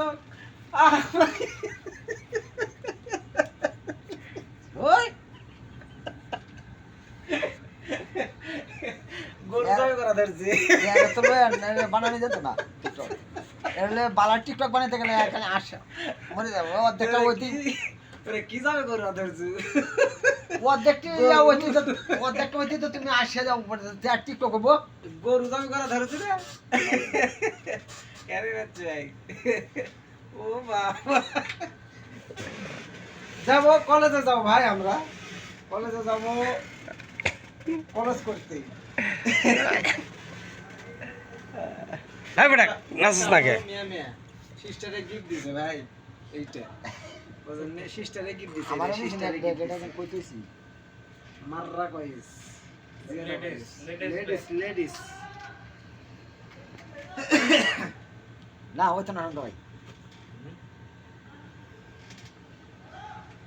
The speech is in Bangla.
সুযোগ ওই গরু জবাই করা ধরছি তো বানানো যেত না টিকটক এলে বালার টিকটক বানাইতে গেলে এখানে আসে মরে যাবো অর্ধেকটা ওইটি কি যাবে গরু ধরছি অর্ধেকটা ওইটি তো তুমি আসে যাও টিকটক করবো গরু জবাই করা ধরছি রে কেন যাচ্ছে ভাই ও বাবা যাবো কলেজে যাবো ভাই আমরা কলেজে যাবো কলেজ করতে হ্যাঁ বেটা নাচিস না কে মিয়া মিয়া সিস্টারে গিফট দিছে ভাই এইটা বুঝলেন সিস্টারে গিফট দিছে আমার সিস্টারে গিফট কইতেছি মাররা কইস লেডিস না হইতো না ভাই